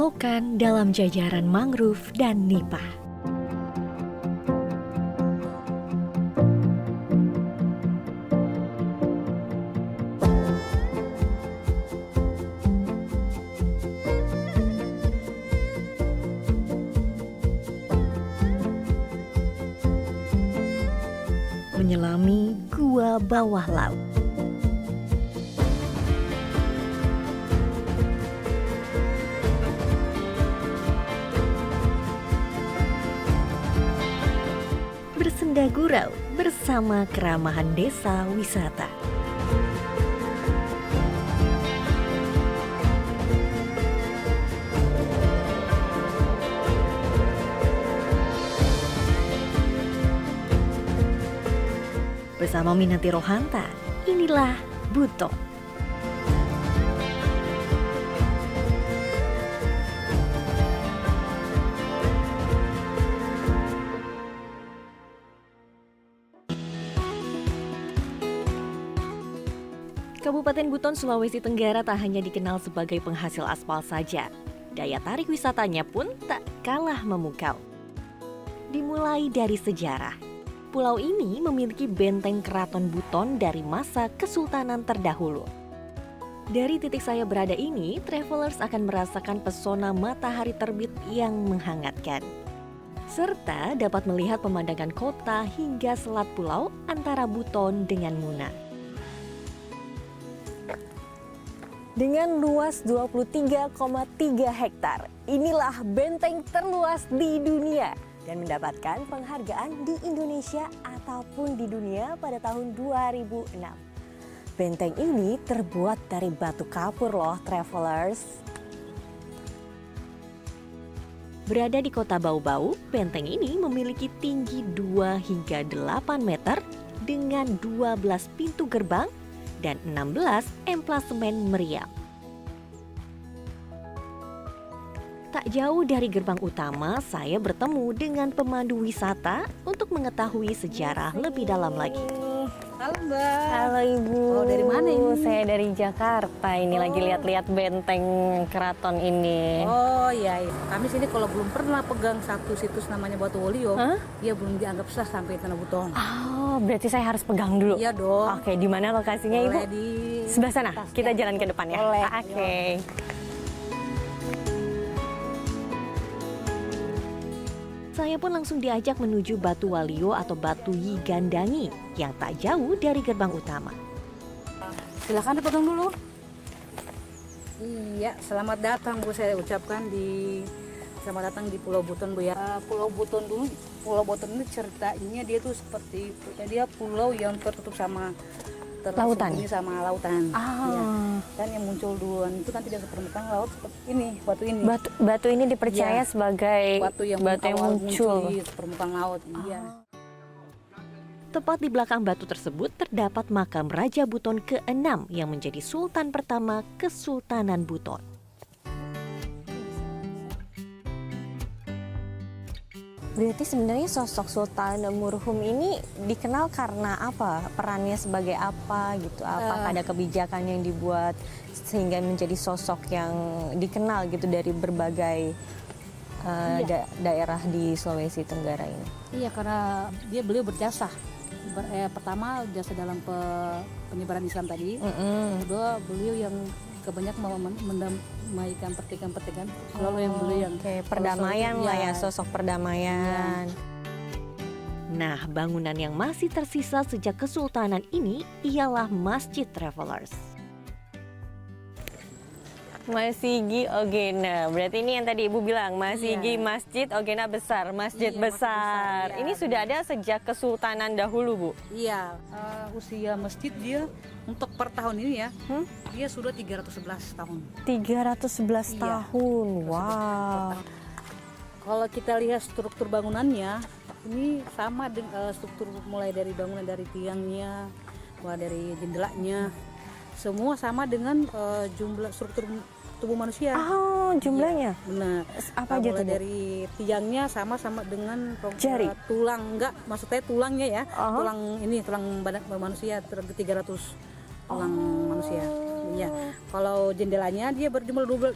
Gerobokan dalam jajaran mangrove dan nipah. Menyelami gua bawah laut. Bersenda gurau bersama keramahan desa wisata. Bersama Minanti Rohanta, inilah Buton. Kabupaten Buton, Sulawesi Tenggara tak hanya dikenal sebagai penghasil aspal saja. Daya tarik wisatanya pun tak kalah memukau. Dimulai dari sejarah. Pulau ini memiliki benteng keraton Buton dari masa Kesultanan terdahulu. Dari titik saya berada ini, travelers akan merasakan pesona matahari terbit yang menghangatkan. Serta dapat melihat pemandangan kota hingga selat pulau antara Buton dengan Muna. Dengan luas 23,3 hektar, inilah benteng terluas di dunia dan mendapatkan penghargaan di Indonesia ataupun di dunia pada tahun 2006. Benteng ini terbuat dari batu kapur loh, travelers. Berada di kota Bau-Bau, benteng ini memiliki tinggi 2 hingga 8 meter dengan 12 pintu gerbang dan 16 emplasemen meriam. Tak jauh dari gerbang utama, saya bertemu dengan pemandu wisata untuk mengetahui sejarah lebih dalam lagi. Halo Mbak. Halo Ibu. Oh, dari mana ini? Saya dari Jakarta. Ini lagi lihat-lihat benteng keraton ini. Oh iya, iya. Kami sini kalau belum pernah pegang satu situs namanya Batu Wolio, dia belum dianggap sah sampai Tanah Buton. Oh, berarti saya harus pegang dulu. Iya dong. Oke, di mana lokasinya Ibu? Boleh di sebelah sana. atas, Kita ya. jalan ke depan ya. Boleh. Oke. Saya pun langsung diajak menuju Batu Walio atau Batu Yigandangi yang tak jauh dari gerbang utama. Silakan dipegang dulu. Iya, selamat datang Bu, saya ucapkan selamat datang di Pulau Buton Bu ya. Pulau Buton dulu, Pulau Buton ini ceritanya dia tuh seperti dia pulau yang tertutup sama Lautan. Ini sama lautan. Ah. Ya. Dan yang muncul duluan itu kan tidak ke permukaan laut seperti ini, batu ini. Batu ini dipercaya Ya. sebagai Batu yang awal muncul di permukaan laut. Iya. Tepat di belakang batu tersebut terdapat makam Raja Buton ke-6 yang menjadi sultan pertama Kesultanan Buton. Berarti sebenarnya sosok Sultan Murhum ini dikenal karena apa? Perannya sebagai apa gitu? Apakah ada kebijakan yang dibuat sehingga menjadi sosok yang dikenal gitu dari berbagai daerah di Sulawesi Tenggara ini? Iya, karena beliau berjasa. Pertama jasa dalam penyebaran Islam tadi. Kedua beliau yang kebanyakan mendamaikan pertikaian-pertikaian. Lalu yang beliau yang perdamaian lah ya, sosok perdamaian. Nah, bangunan yang masih tersisa sejak Kesultanan ini ialah Masjid Travelers. Masigi Ogena, berarti ini yang tadi Ibu bilang, Masigi Masjid Ogena besar, masjid besar. Iya. Ini sudah ada sejak Kesultanan dahulu Bu? Iya, usia masjid dia untuk per tahun ini ya, dia sudah 311 tahun. 311 tahun, wow. Kalau kita lihat struktur bangunannya, ini sama dengan struktur mulai dari bangunan dari tiangnya, mulai dari jendelanya, semua sama dengan jumlah struktur tubuh manusia. Oh, jumlahnya? Ya, benar. Apa aja tuh, Bu? Dari tiangnya sama dengan jari? Tulang, enggak, maksudnya tulangnya ya. Tulang ini, tulang badan manusia, 300 tulang manusia. Iya. Kalau jendelanya dia berjumlah 12.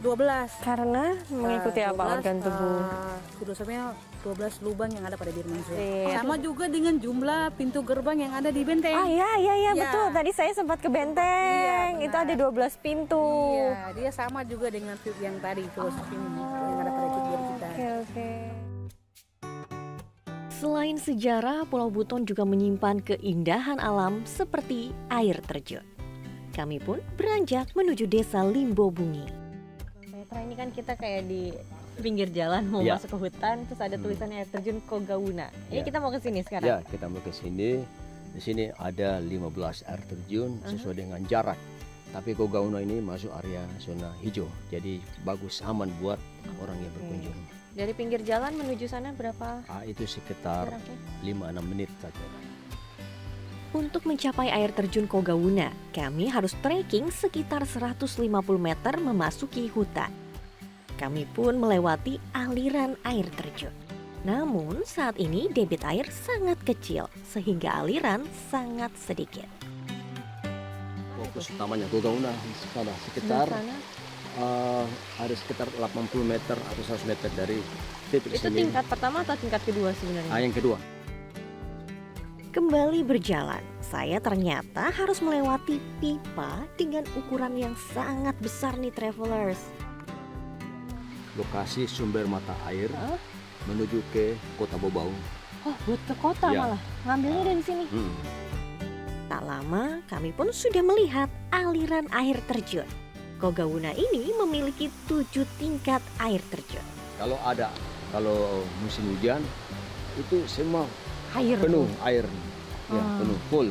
Karena mengikuti apa 12, organ tubuh? Filosofnya 12 lubang yang ada pada diri manusia. Iya. Sama juga dengan jumlah pintu gerbang yang ada di benteng. Ah iya Ya. betul. Tadi saya sempat ke benteng. Iya, Itu ada 12 pintu. Iya, dia sama juga dengan yang tadi filosofi yang ada pada diri kita. Oke. Selain sejarah, Pulau Buton juga menyimpan keindahan alam seperti air terjun. Kami pun beranjak menuju desa Limbo Bungi. Petra, ini kan kita kayak di pinggir jalan mau Iya. masuk ke hutan, terus ada tulisannya air terjun Kogauna. Ini Iya. kita mau ke sini sekarang. Ya, kita mau ke sini. Di sini ada 15 air terjun sesuai dengan jarak. Tapi Kogauna ini masuk area zona hijau. Jadi bagus, aman buat orang yang berkunjung. Dari pinggir jalan menuju sana berapa Itu sekitar jaraknya? 5-6 menit saja. Untuk mencapai air terjun Kogauna, kami harus trekking sekitar 150 meter memasuki hutan. Kami pun melewati aliran air terjun. Namun saat ini debit air sangat kecil sehingga aliran sangat sedikit. Fokus utamanya Kogauna sana sekitar Di sana? ada sekitar 80 meter atau 100 meter dari titik Itu sini. tingkat pertama atau tingkat kedua sebenarnya? Yang kedua. Kembali berjalan, saya ternyata harus melewati pipa dengan ukuran yang sangat besar nih travelers. Lokasi sumber mata air Hah? menuju ke Kota Bobau. Oh, buat ke kota Ya. malah. Ngambilnya dari sini. Tak lama, kami pun sudah melihat aliran air terjun. Kogauna ini memiliki 7 tingkat air terjun. Kalau musim hujan itu semua Air. penuh air, ya Ah. penuh full,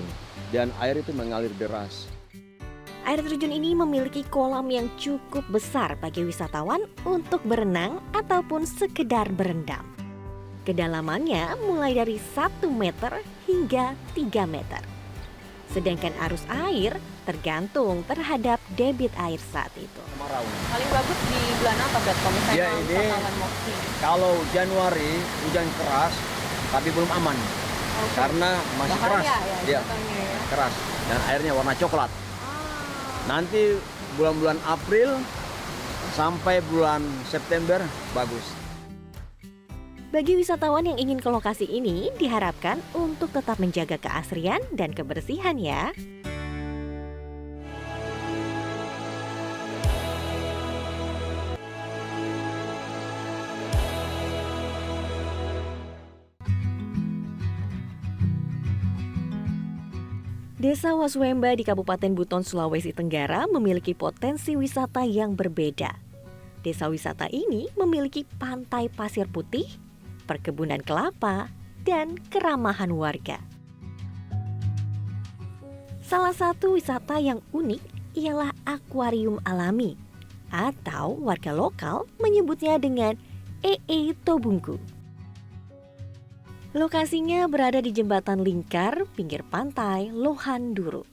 dan air itu mengalir deras. Air terjun ini memiliki kolam yang cukup besar bagi wisatawan untuk berenang ataupun sekedar berendam. Kedalamannya mulai dari 1 meter hingga 3 meter. Sedangkan arus air tergantung terhadap debit air saat itu. Kemarau. Paling bagus di bulan apa, Bet? Kalau misalnya Ya, ini- wisatawan mau kesini? Kalau Januari hujan keras, tapi belum aman karena masih keras, Bahaya ya, ya, katanya ya. keras, dan airnya warna coklat. Nanti bulan-bulan April sampai bulan September bagus. Bagi wisatawan yang ingin ke lokasi ini diharapkan untuk tetap menjaga keasrian dan kebersihan ya. Desa Waswemba di Kabupaten Buton, Sulawesi Tenggara memiliki potensi wisata yang berbeda. Desa wisata ini memiliki pantai pasir putih, perkebunan kelapa, dan keramahan warga. Salah satu wisata yang unik ialah akuarium alami, atau warga lokal menyebutnya dengan Ee Tobungku. Lokasinya berada di jembatan lingkar pinggir pantai Lohanduru.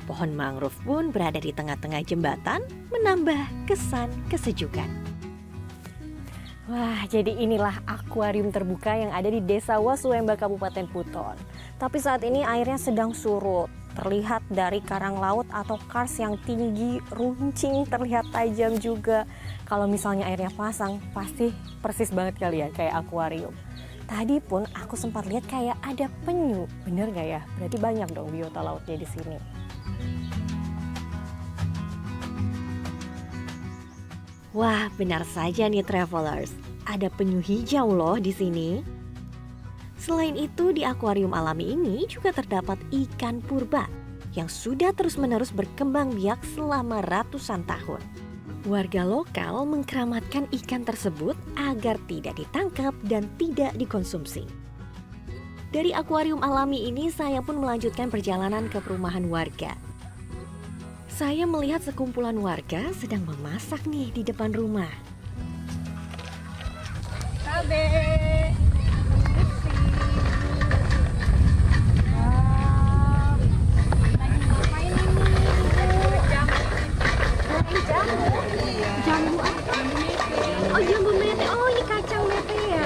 Pohon mangrove pun berada di tengah-tengah jembatan, menambah kesan kesejukan. Wah, jadi inilah akuarium terbuka yang ada di Desa Waswemba, Kabupaten Buton. Tapi saat ini airnya sedang surut. Terlihat dari karang laut atau kars yang tinggi, runcing, terlihat tajam juga. Kalau misalnya airnya pasang, pasti persis banget kali ya, kayak akuarium. Tadi pun aku sempat lihat kayak ada penyu. Bener gak ya? Berarti banyak dong biota lautnya di sini. Wah, benar saja nih travelers. Ada penyu hijau loh di sini. Selain itu, di akuarium alami ini juga terdapat ikan purba yang sudah terus-menerus berkembang biak selama ratusan tahun. Warga lokal mengkeramatkan ikan tersebut agar tidak ditangkap dan tidak dikonsumsi. Dari akuarium alami ini, saya pun melanjutkan perjalanan ke perumahan warga. Saya melihat sekumpulan warga sedang memasak nih di depan rumah. Oh, jambu mete. Oh, ini kacang mete ya?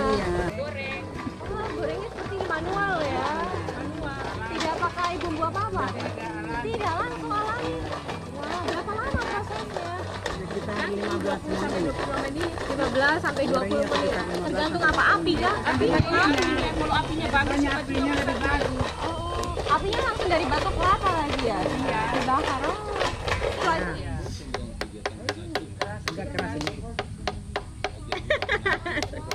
Goreng. Oh, gorengnya seperti manual ya? Manual. Tidak pakai bumbu apa-apa? Tidak, langsung alami. Wah, menit, 15 sampai 20 menit. Tergantung apa api ya. Apinya kalau apinya bagus apinya lebih bagus. Apinya langsung dari batu kelapa lagi ya? Iya. Dibakar. Agak keras ini.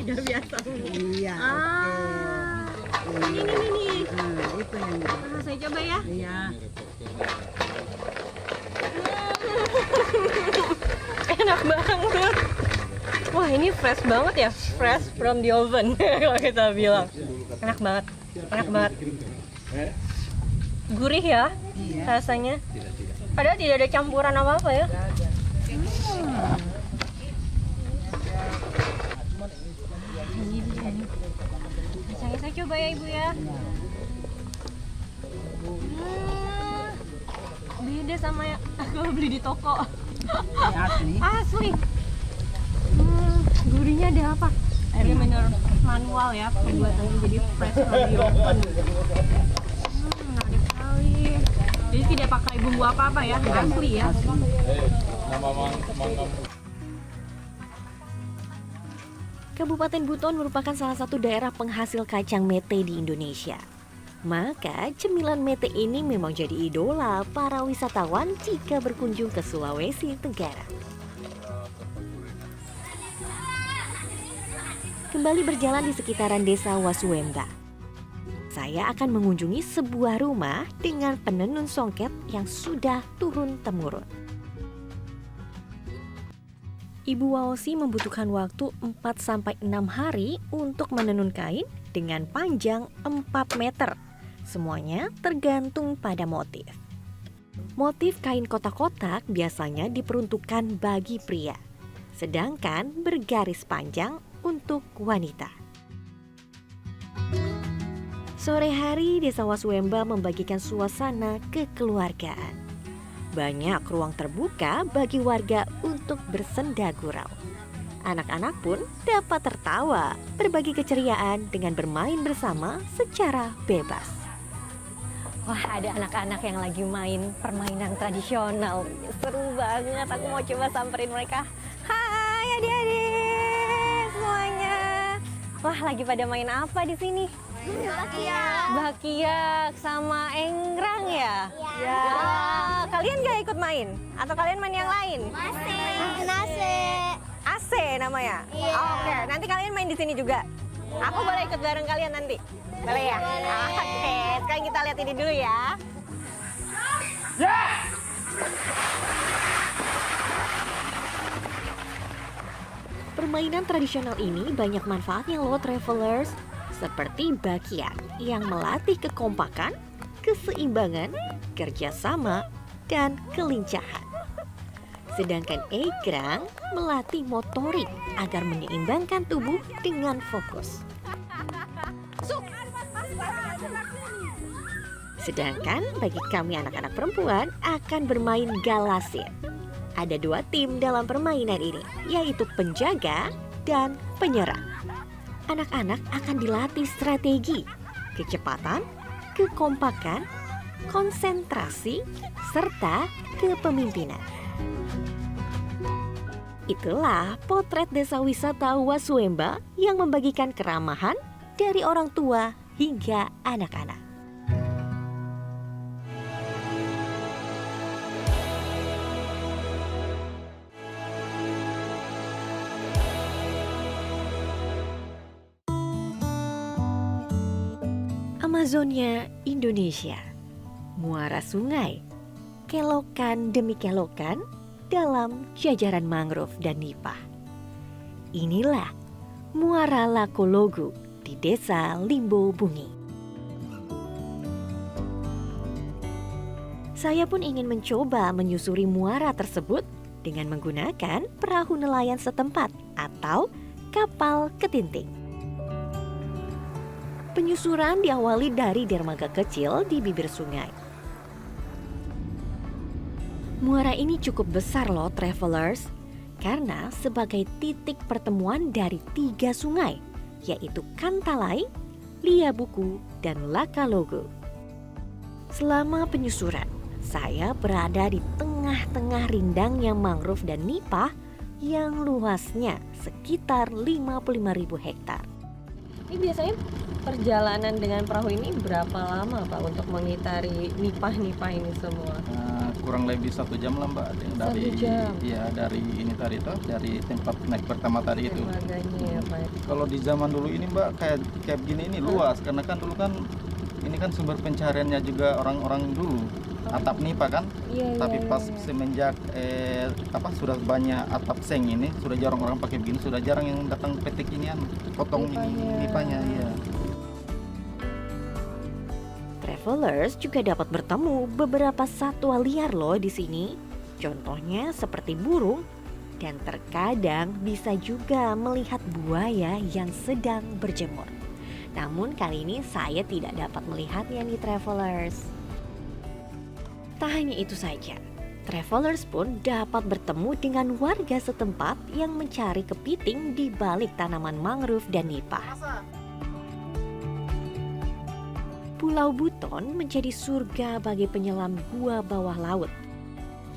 Tidak biasa. Iya. Ini. Nah, itu yang Saya coba ya. iya. Enak banget. Wah, ini fresh banget ya, fresh from the oven kalau kita bilang. Enak banget, enak banget. Gurih ya rasanya. Padahal tidak ada campuran apa-apa ya. Saya coba ya Ibu ya. Beda sama yang aku beli di toko. Asli. Asli. Gurihnya ada apa? Ini bener manual ya pembuatannya, jadi fresh from the oven. Menarik sekali. Jadi tidak pakai bumbu apa-apa ya, asli ya. Kabupaten Buton merupakan salah satu daerah penghasil kacang mete di Indonesia. Maka cemilan mete ini memang jadi idola para wisatawan jika berkunjung ke Sulawesi Tenggara. Kembali berjalan di sekitaran desa Wasuwemba. Saya akan mengunjungi sebuah rumah dengan penenun songket yang sudah turun-temurun. Ibu Waosi membutuhkan waktu 4-6 hari untuk menenun kain dengan panjang 4 meter. Semuanya tergantung pada motif. Motif kain kotak-kotak biasanya diperuntukkan bagi pria, sedangkan bergaris panjang untuk wanita. Sore hari, Desa Wasuwemba membagikan suasana kekeluargaan. Banyak ruang terbuka bagi warga untuk bersenda gurau. Anak-anak pun dapat tertawa, berbagi keceriaan dengan bermain bersama secara bebas. Wah, ada anak-anak yang lagi main permainan tradisional. Seru banget, aku mau coba samperin mereka. Hai adik-adik semuanya. Wah, lagi pada main apa di sini? Bakiak sama enggrang ya? Iya. Kalian gak ikut main? Atau kalian main yang lain? AC namanya? Iya. Oke, nanti kalian main di sini juga. Aku boleh ikut bareng kalian nanti? Boleh ya? Oke, sekarang kita lihat ini dulu ya. Permainan tradisional ini banyak manfaatnya loh travelers, seperti bakiak yang melatih kekompakan, keseimbangan, kerjasama, dan kelincahan. Sedangkan egrang melatih motorik agar menyeimbangkan tubuh dengan fokus. Sedangkan bagi kami anak-anak perempuan akan bermain galasin. Ada 2 tim dalam permainan ini, yaitu penjaga dan penyerang. Anak-anak akan dilatih strategi, kecepatan, kekompakan, konsentrasi, serta kepemimpinan. Itulah potret desa wisata Wasuwemba yang membagikan keramahan dari orang tua hingga anak-anak. Amazonia, Indonesia. Muara sungai, kelokan demi kelokan dalam jajaran mangrove dan nipah. Inilah Muara Lakologu di Desa Limbo Bungi. Saya pun ingin mencoba menyusuri muara tersebut dengan menggunakan perahu nelayan setempat atau kapal ketinting. Penyusuran diawali dari dermaga kecil di bibir sungai. Muara ini cukup besar loh travelers, karena sebagai titik pertemuan dari 3 sungai, yaitu Kantalai, Liabuku, dan Lakalogo. Selama penyusuran, saya berada di tengah-tengah rindangnya mangrove dan nipah yang luasnya sekitar 55.000 hektar. Ini biasanya perjalanan dengan perahu ini berapa lama Pak untuk mengitari nipah-nipah ini semua? Kurang lebih 1 jam lah Mbak, dari 1 jam? ya dari ini tadi tuh, dari tempat naik pertama tadi itu. Dermaganya ya Pak. Kalau di zaman dulu ini Mbak, kayak gini ini luas, karena kan dulu kan ini kan sumber pencariannya juga orang-orang dulu, atap nipah kan. Iya, Tapi iya, pas iya. semenjak sudah banyak atap seng ini, sudah jarang orang pakai begini, sudah jarang yang datang petik inian, potong ini nipahnya, iya. Travelers juga dapat bertemu beberapa satwa liar loh di sini. Contohnya seperti burung, dan terkadang bisa juga melihat buaya yang sedang berjemur. Namun kali ini saya tidak dapat melihatnya nih travelers. Tak hanya itu saja, travelers pun dapat bertemu dengan warga setempat yang mencari kepiting di balik tanaman mangrove dan nipah. Pulau Buton menjadi surga bagi penyelam gua bawah laut.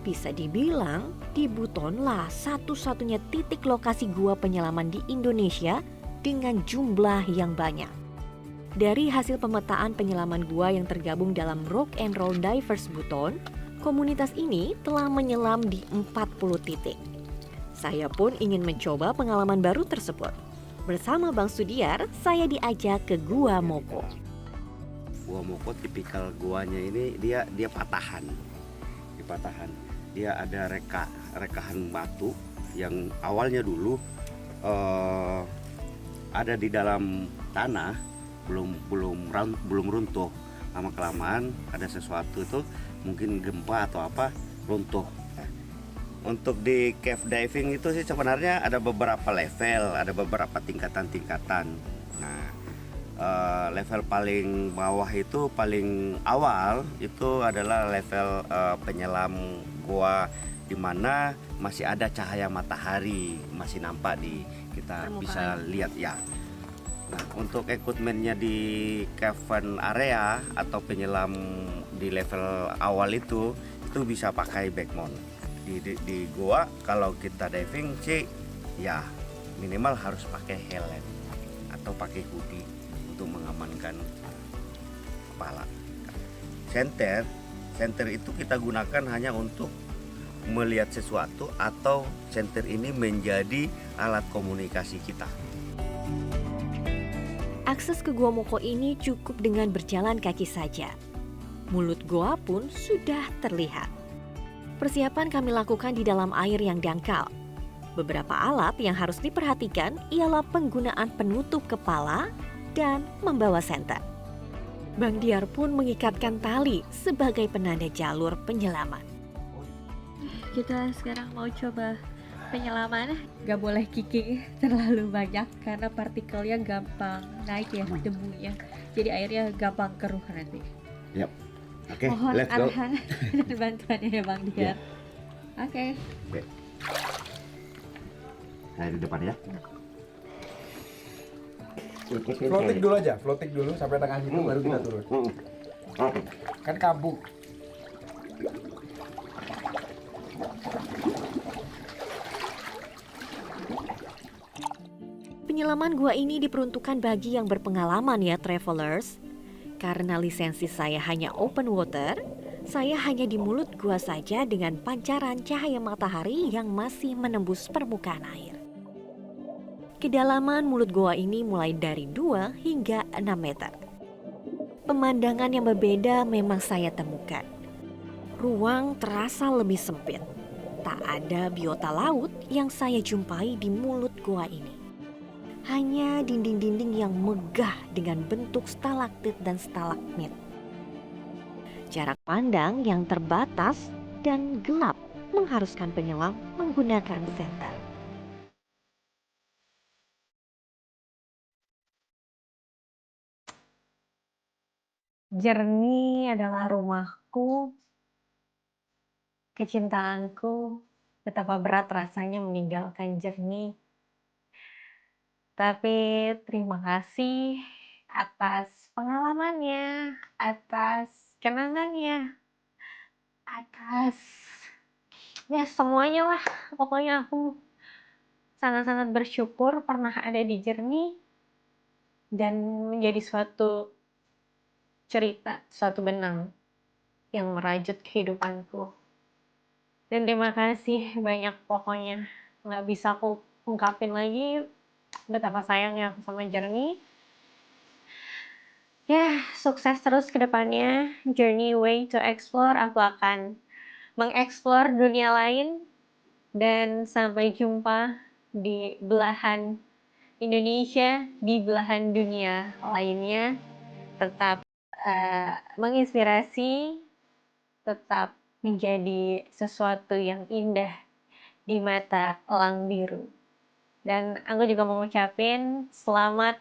Bisa dibilang, di Butonlah satu-satunya titik lokasi gua penyelaman di Indonesia dengan jumlah yang banyak. Dari hasil pemetaan penyelaman gua yang tergabung dalam Rock and Roll Divers Buton, komunitas ini telah menyelam di 40 titik. Saya pun ingin mencoba pengalaman baru tersebut. Bersama Bang Sudiar, saya diajak ke Gua Moko. Gua Moko tipikal guanya ini dia patahan. Di patahan. Dia ada rekahan batu yang awalnya dulu ada di dalam tanah, belum runtuh. Lama kelamaan ada sesuatu itu mungkin gempa atau apa runtuh. Nah, untuk di cave diving itu sih sebenarnya ada beberapa level, ada beberapa tingkatan-tingkatan. Nah, level paling bawah itu paling awal itu adalah level penyelam gua di mana masih ada cahaya matahari masih nampak di kita bisa lihat ya. Nah, untuk equipmentnya di cavern area atau penyelam di level awal itu bisa pakai backmount. Di gua kalau kita diving sih ya minimal harus pakai helm atau pakai hoodie untuk mengamankan kepala. Senter itu kita gunakan hanya untuk melihat sesuatu atau senter ini menjadi alat komunikasi kita. Akses ke Gua Moko ini cukup dengan berjalan kaki saja. Mulut gua pun sudah terlihat. Persiapan kami lakukan di dalam air yang dangkal. Beberapa alat yang harus diperhatikan ialah penggunaan penutup kepala dan membawa senter. Bang Diar pun mengikatkan tali sebagai penanda jalur penyelaman. Kita sekarang mau coba penyelaman. Gak boleh kiki terlalu banyak karena partikelnya gampang naik ya, debunya. Jadi airnya gampang keruh nanti. Yap. Oke, Mohon let's go. arahan dan bantuannya ya Bang Diar. Oke. Saya di depan ya. Floating dulu aja, floating dulu sampai tengah situ baru kita turun. Kan kabuk. Penyelaman gua ini diperuntukkan bagi yang berpengalaman ya travelers. Karena lisensi saya hanya open water, saya hanya di mulut gua saja dengan pancaran cahaya matahari yang masih menembus permukaan air. Kedalaman mulut gua ini mulai dari 2 hingga 6 meter. Pemandangan yang berbeda memang saya temukan. Ruang terasa lebih sempit. Tak ada biota laut yang saya jumpai di mulut gua ini. Hanya dinding-dinding yang megah dengan bentuk stalaktit dan stalagmit. Jarak pandang yang terbatas dan gelap mengharuskan penyelam menggunakan senter. Jernih adalah rumahku, kecintaanku. Betapa berat rasanya meninggalkan Jernih. Tapi terima kasih atas pengalamannya, atas kenangannya, atas ya semuanya lah. Pokoknya aku sangat-sangat bersyukur pernah ada di Journey dan menjadi suatu cerita, suatu benang yang merajut kehidupanku. Dan terima kasih banyak pokoknya. Nggak bisa aku ungkapin lagi betapa sayangnya aku sama Journey. Ya, sukses terus ke depannya. Journey Way to Explore, aku akan mengeksplor dunia lain. Dan sampai jumpa di belahan Indonesia, di belahan dunia lainnya. Tetap menginspirasi, tetap menjadi sesuatu yang indah di mata elang biru. Dan aku juga mau ngucapin selamat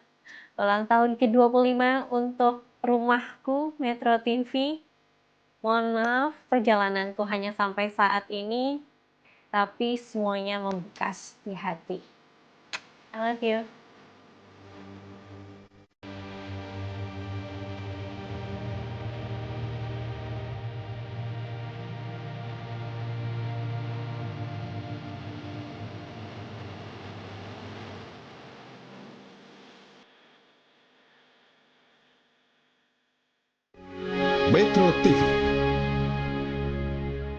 ulang tahun ke-25 untuk rumahku Metro TV. Mohon maaf perjalananku hanya sampai saat ini, tapi semuanya membekas di hati. I love you. Metro TV